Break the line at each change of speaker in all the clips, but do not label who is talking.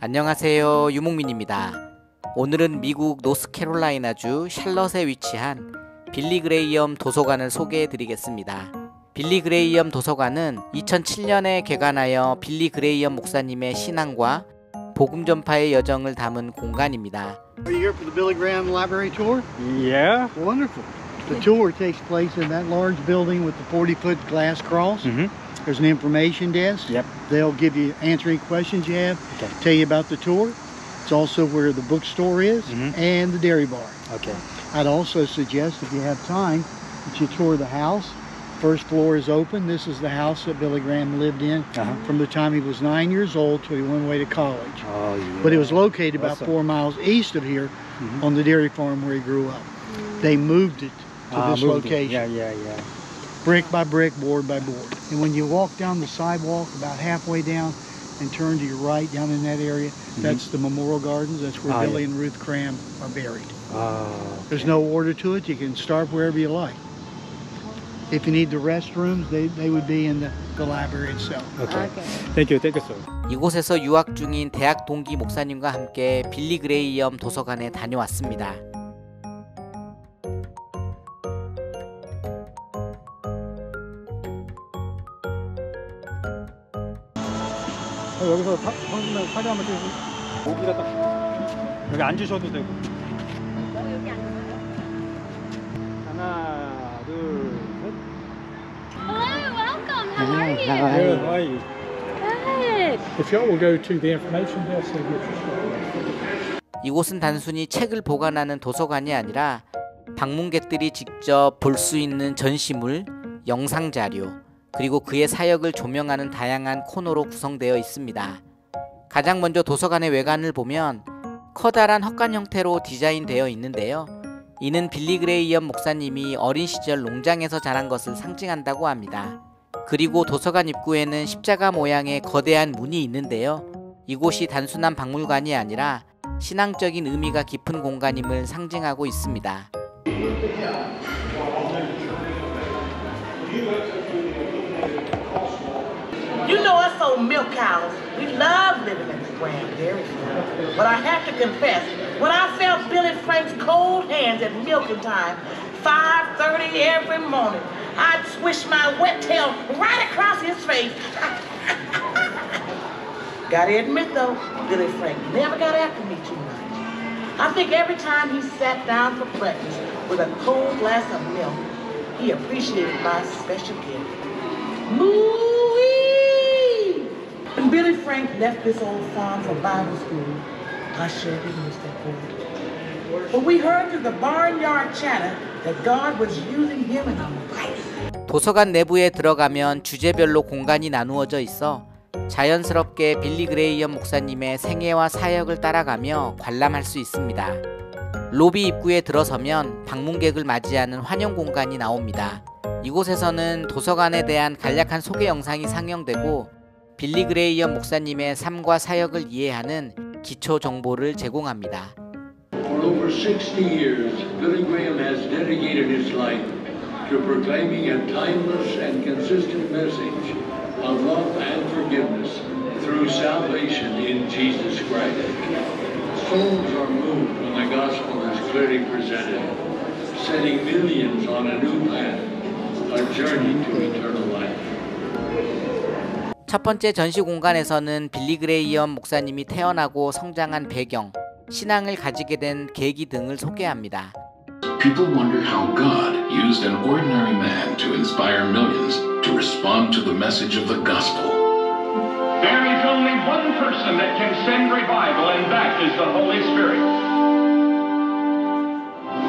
안녕하세요, 유목민입니다. 오늘은 미국 노스캐롤라이나주 샬럿에 위치한 빌리 그레이엄 도서관을 소개해 드리겠습니다. 빌리 그레이엄 도서관은 2007년에 개관하여 빌리 그레이엄 목사님의 신앙과 복음 전파의 여정을 담은 공간입니다.
Are you here for the Billy Graham Library tour?
Yeah.
Wonderful. The tour takes place in that large building with the 40-foot glass cross. There's an information desk.
Yep.
They'll give you answering questions you have,
Okay.
tell you about the tour. It's also where the bookstore is and the dairy bar.
Okay.
I'd also suggest if you have time that you tour the house. First floor is open. This is the house that Billy Graham lived in from the time he was 9 years old till he went away to college.
Oh, yeah.
But it was located about
Awesome.
4 miles east of here on the dairy farm where he grew up. They moved it to this
moved it.
location.
Yeah.
Brick by brick, board by board. And when you walk down the sidewalk about halfway down and turn to your right down in that area, that's the Memorial Gardens. That's where Billy and Ruth Graham are buried. There's no order to it. You can start wherever you like. If you need the restrooms, they would be in the library itself.
Okay. Thank you, sir.
이곳에서 유학 중인 대학 동기 목사님과 함께 빌리 그레이엄 도서관에 다녀왔습니다.
여기서 성준아 사진 한번 찍으세요. 모기가 딱 여기 앉으셔도 되고.
여기 앉아요?
하나, 둘, 셋.
Hello, welcome. How are you?
Good, how are you?
Good.
If y'all will go to the information desk and get your stuff.
이곳은 단순히 책을 보관하는 도서관이 아니라 방문객들이 직접 볼 수 있는 전시물, 영상 자료, 그리고 그의 사역을 조명하는 다양한 코너로 구성되어 있습니다. 가장 먼저 도서관의 외관을 보면 커다란 헛간 형태로 디자인되어 있는데요. 이는 빌리 그레이엄 목사님이 어린 시절 농장에서 자란 것을 상징한다고 합니다. 그리고 도서관 입구에는 십자가 모양의 거대한 문이 있는데요. 이곳이 단순한 박물관이 아니라 신앙적인 의미가 깊은 공간임을 상징하고 있습니다.
You know us old milk cows, we love living in the Graham Dairy Farm. But I have to confess, when I felt Billy Frank's cold hands at milking time, 5:30 every morning, I'd swish my wet tail right across his face. Gotta admit though, Billy Frank never got after me too much. I think every time he sat down for breakfast with a cold glass of milk, he appreciated my special gift. Moo-wee! When Billy Frank left this old farm for Bible school, I sure did miss that boy. But we heard through the barnyard chatter that God was using him in a mighty.
도서관 내부에 들어가면 주제별로 공간이 나누어져 있어 자연스럽게 빌리 그레이엄 목사님의 생애와 사역을 따라가며 관람할 수 있습니다. 로비 입구에 들어서면 방문객을 맞이하는 환영 공간이 나옵니다. 이곳에서는 도서관에 대한 간략한 소개 영상이 상영되고 빌리 그레이엄 목사님의 삶과 사역을 이해하는 기초 정보를 제공합니다.
For over 60 years, Billy Graham has dedicated his life to proclaiming a timeless and consistent message of love and forgiveness through salvation in Jesus Christ. Souls are moved when the gospel is clearly presented, setting millions on a new path, a journey to eternal life.
첫 번째 전시 공간에서는 빌리 그레이엄 목사님이 태어나고 성장한 배경, 신앙을 가지게 된 계기 등을 소개합니다.
People wonder how God used an ordinary man to inspire millions to respond to the message of the gospel.
There is only one person that can send revival, and that is the Holy Spirit.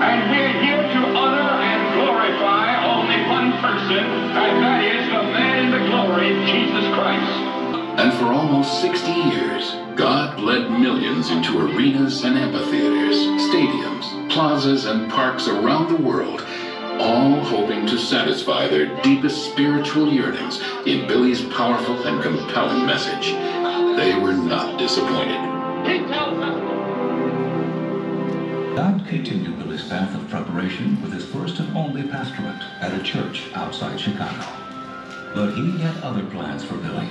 And we're here to honor and glorify only one person, and that is the man in the glory, Jesus Christ.
And for almost 60 years, God led millions into arenas and amphitheaters, stadiums, plazas, and parks around the world, all hoping to satisfy their deepest spiritual yearnings in Billy's powerful and compelling message. They were not disappointed.
He tells us.
God continued Billy's path of preparation with his first and only pastorate at a church outside Chicago. But he had other plans for Billy.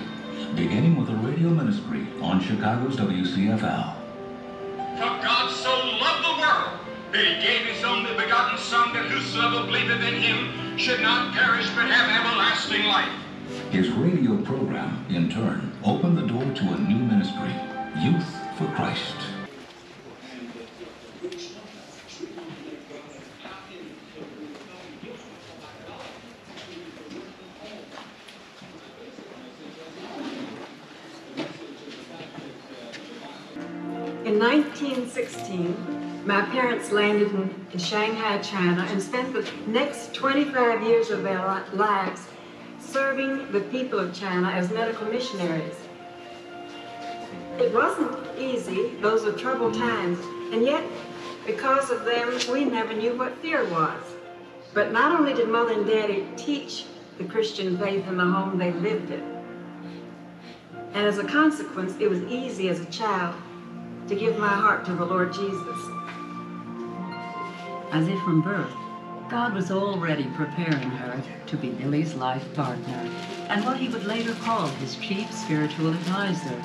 beginning with a radio ministry on Chicago's WCFL.
For God so loved the world that he gave his only begotten Son, that whosoever believeth in him should not perish but have everlasting life.
His radio program, in turn, opened the door to a new ministry, Youth for Christ.
In 1916, my parents landed in Shanghai, China, and spent the next 25 years of their lives serving the people of China as medical missionaries. It wasn't easy, those were troubled times, and yet, because of them, we never knew what fear was. But not only did Mother and Daddy teach the Christian faith in the home, they lived it. And as a consequence, it was easy as a child to give my heart to the Lord Jesus.
As if from birth, God was already preparing her to be Billy's life partner and what he would later call his chief spiritual advisor.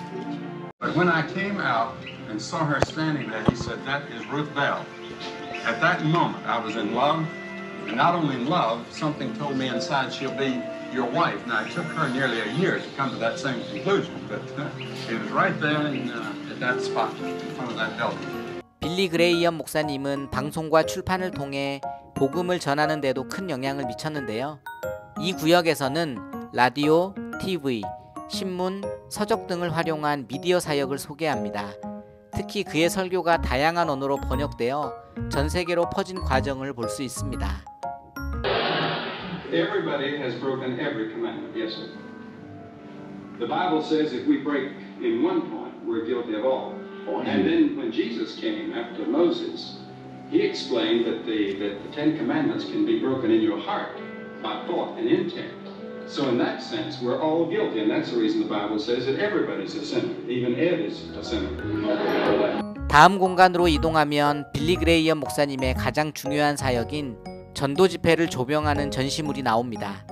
But when I came out and saw her standing there, he said, "That is Ruth Bell." At that moment, I was in love, and not only in love, something told me inside she'll be your wife. Now, it took her nearly a year to come to that same conclusion, but it was right there at that spot in front of that building.
빌리 그레이엄 목사님은 방송과 출판을 통해 복음을 전하는 데도 큰 영향을 미쳤는데요. 이 구역에서는 라디오, TV, 신문, 서적 등을 활용한 미디어 사역을 소개합니다. 특히 그의 설교가 다양한 언어로 번역되어 전 세계로 퍼진 과정을 볼 수 있습니다.
Everybody has broken every commandment, yes sir. The Bible says if we break in one point, we're guilty of all. And then when Jesus came after Moses, he explained that the Ten Commandments can be broken in your heart by thought and intent. So in that sense, we're all guilty, and that's the reason the Bible says that everybody's a sinner. Even Ed is a sinner.
다음 공간으로 이동하면 빌리 그레이엄 목사님의 가장 중요한 사역인 전도 집회를 조명하는 전시물이 나옵니다.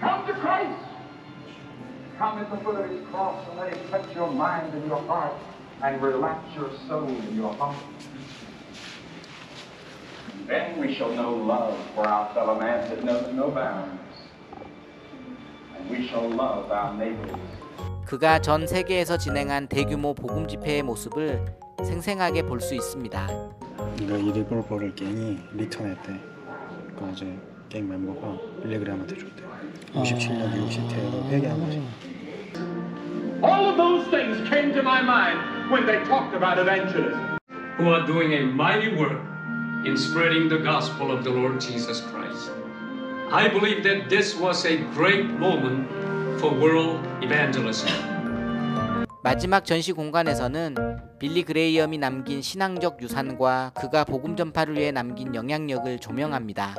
Come to Christ. Come at the foot of his cross and let him touch your mind and your heart and relax your soul and your heart. Then we shall know love for our fellow man that knows no bounds. And we shall love our neighbors.
그가 전 세계에서 진행한 대규모 복음 집회의 모습을 생생하게 볼 수 있습니다.
그러니까 이 리볼버를 갱이 리턴했대. 그 이제 갱 멤버가 빌리 그레이엄한테 줬대. 57년 미국 시태로 회개한 거지.
All of those things came to my mind when they talked about evangelism.
Who are doing a mighty work in spreading the gospel of the Lord Jesus Christ. I believe that this was a great moment for world evangelism.
마지막 전시 공간에서는 빌리 그레이엄이 남긴 신앙적 유산과 그가 복음 전파를 위해 남긴 영향력을 조명합니다.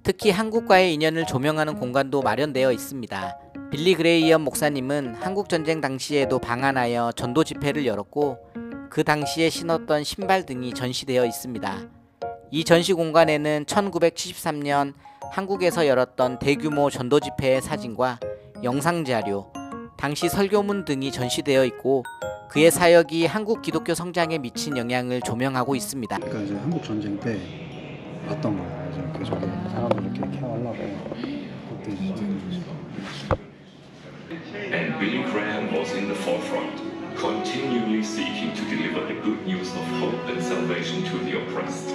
특히 한국과의 인연을 조명하는 공간도 마련되어 있습니다. 빌리 그레이엄 목사님은 한국전쟁 당시에도 방한하여 전도 집회를 열었고 그 당시에 신었던 신발 등이 전시되어 있습니다. 이 전시 공간에는 1973년 한국에서 열었던 대규모 전도 집회의 사진과 영상 자료, 당시 설교문 등이 전시되어 있고 그의 사역이 한국 기독교 성장에 미친 영향을 조명하고 있습니다.
그러니까 이제 한국 전쟁 때 왔던 거예요. 이제 그 저기 사람들 이렇게 케어하려고 그때
And Billy Graham was in the forefront, continually seeking to deliver the good news of hope and salvation to the oppressed.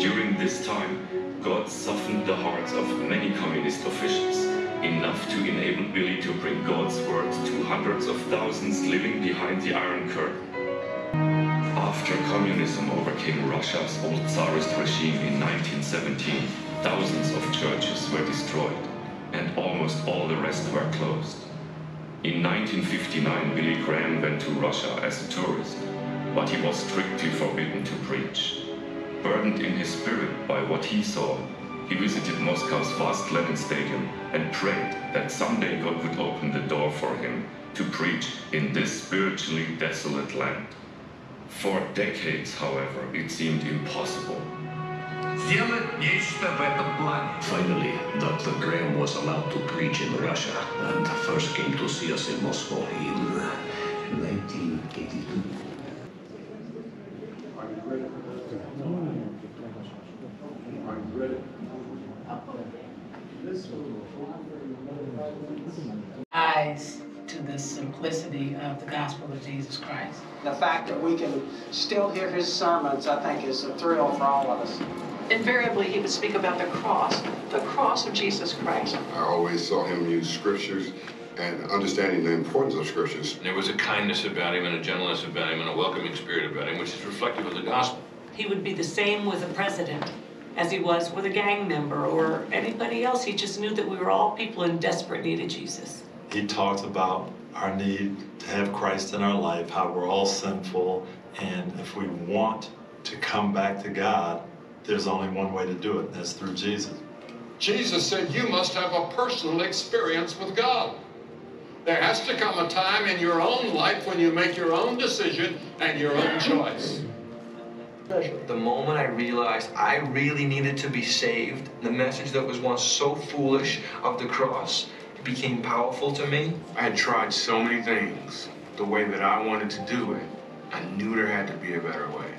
During this time, God softened the hearts of many communist officials, enough to enable Billy to bring God's word to hundreds of thousands living behind the Iron Curtain. After communism overcame Russia's old Tsarist regime in 1917, thousands of churches were destroyed, and almost all the rest were closed. In 1959, Billy Graham went to Russia as a tourist, but he was strictly forbidden to preach. Burdened in his spirit by what he saw, he visited Moscow's vast Lenin Stadium and prayed that someday God would open the door for him to preach in this spiritually desolate land. For decades, however, it seemed impossible.
Finally, Dr. Graham was allowed to preach in Russia and first came to see us in Moscow in 1982.
Eyes to the simplicity of the gospel of Jesus Christ.
The fact that we can still hear his sermons, I think, is a thrill for all of us.
Invariably, he would speak about the cross of Jesus Christ.
I always saw him use scriptures and understanding the importance of scriptures.
There was a kindness about him and a gentleness about him and a welcoming spirit about him, which is reflective of the gospel.
He would be the same with a president as he was with a gang member or anybody else. He just knew that we were all people in desperate need of Jesus.
He talked about our need to have Christ in our life, how we're all sinful, and if we want to come back to God, there's only one way to do it, and that's through Jesus.
Jesus said you must have a personal experience with God. There has to come a time in your own life when you make your own decision and your own choice.
The moment I realized I really needed to be saved, the message that was once so foolish of the cross became powerful to me.
I had tried so many things the way that I wanted to do it. I knew there had to be a better way.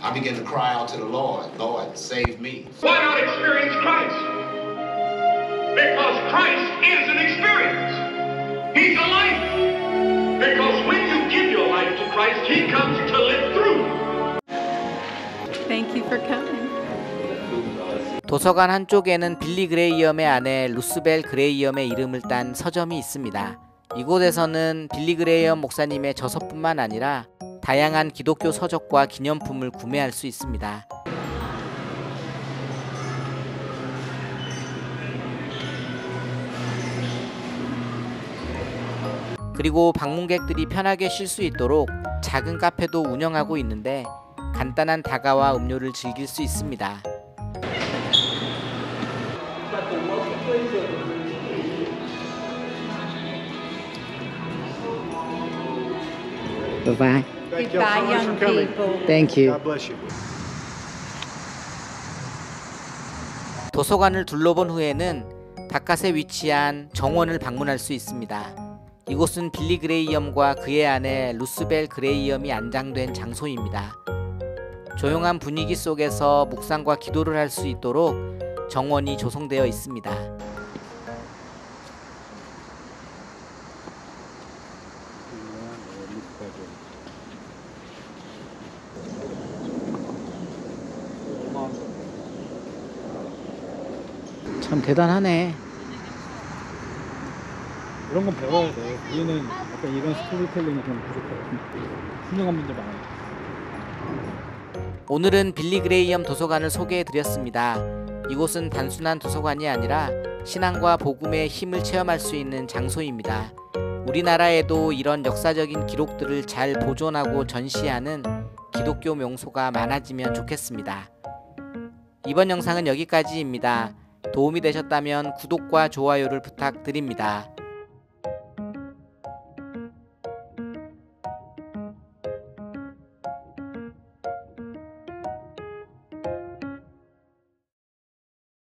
I began to cry out to the Lord, Lord, save me.
Why not experience Christ? Because Christ is an experience. He's a life. Because when you give your life to Christ, he comes to live through.
Thank you for coming.
도서관 한쪽에는 빌리 그레이엄의 아내 루스벨 그레이엄의 이름을 딴 서점이 있습니다. 이곳에서는 빌리 그레이엄 목사님의 저서뿐만 아니라 다양한 기독교 서적과 기념품을 구매할 수 있습니다. 그리고 방문객들이 편하게 쉴 수 있도록 작은 카페도 운영하고 있는데 간단한 다가와 음료를 즐길 수 있습니다. Bye-bye.
Goodbye, young people.
Thank you.
God bless you.
도서관을 둘러본 후에는 바깥에 위치한 정원을 방문할 수 있습니다. 이곳은 빌리 그레이엄과 그의 아내 루스벨 그레이엄이 안장된 장소입니다. 조용한 분위기 속에서 묵상과 기도를 할 수 있도록 정원이 조성되어 있습니다. 참 대단하네.
이런 건 배워야 돼. 우리는 약간 이런 스토리텔링이 좀 부족하고 훌륭한 분들 많아요.
오늘은 빌리 그레이엄 도서관을 소개해드렸습니다. 이곳은 단순한 도서관이 아니라 신앙과 복음의 힘을 체험할 수 있는 장소입니다. 우리나라에도 이런 역사적인 기록들을 잘 보존하고 전시하는 기독교 명소가 많아지면 좋겠습니다. 이번 영상은 여기까지입니다. 도움이 되셨다면 구독과 좋아요를 부탁드립니다.